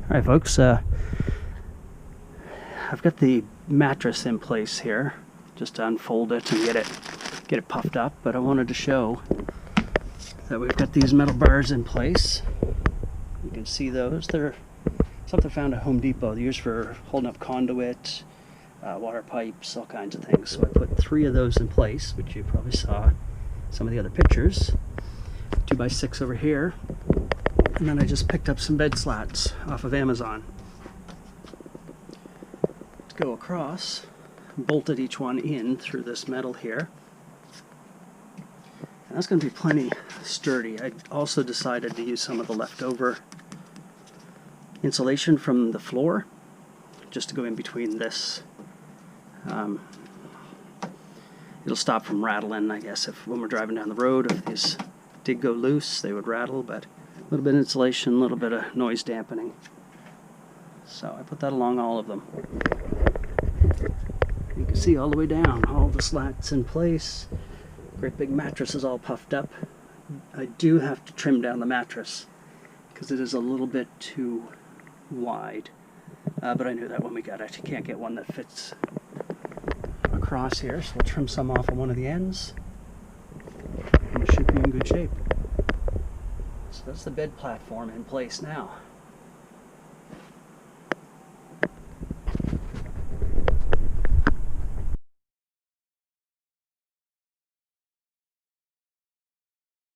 Alright folks, I've got the mattress in place here, just to unfold it and get it puffed up, but I wanted to show that we've got these metal bars in place. You can see those. They're something found at Home Depot. They're used for holding up conduit, water pipes, all kinds of things. So I put 3 of those in place, which you probably saw some of the other pictures. 2x6 over here. And then I just picked up some bed slats off of Amazon to go across, bolted each one in through this metal here. And that's going to be plenty sturdy. I also decided to use some of the leftover insulation from the floor just to go in between this. It'll stop from rattling, I guess, if when we're driving down the road. If these did go loose, they would rattle, but a little bit of insulation, a little bit of noise dampening. So I put that along all of them. You can see all the way down, all the slats in place. Great big mattress is all puffed up. I do have to trim down the mattress because it is a little bit too wide. But I knew that when we got it. You can't get one that fits across here, so we'll trim some off on one of the ends. And it should be in good shape. So that's the bed platform in place now.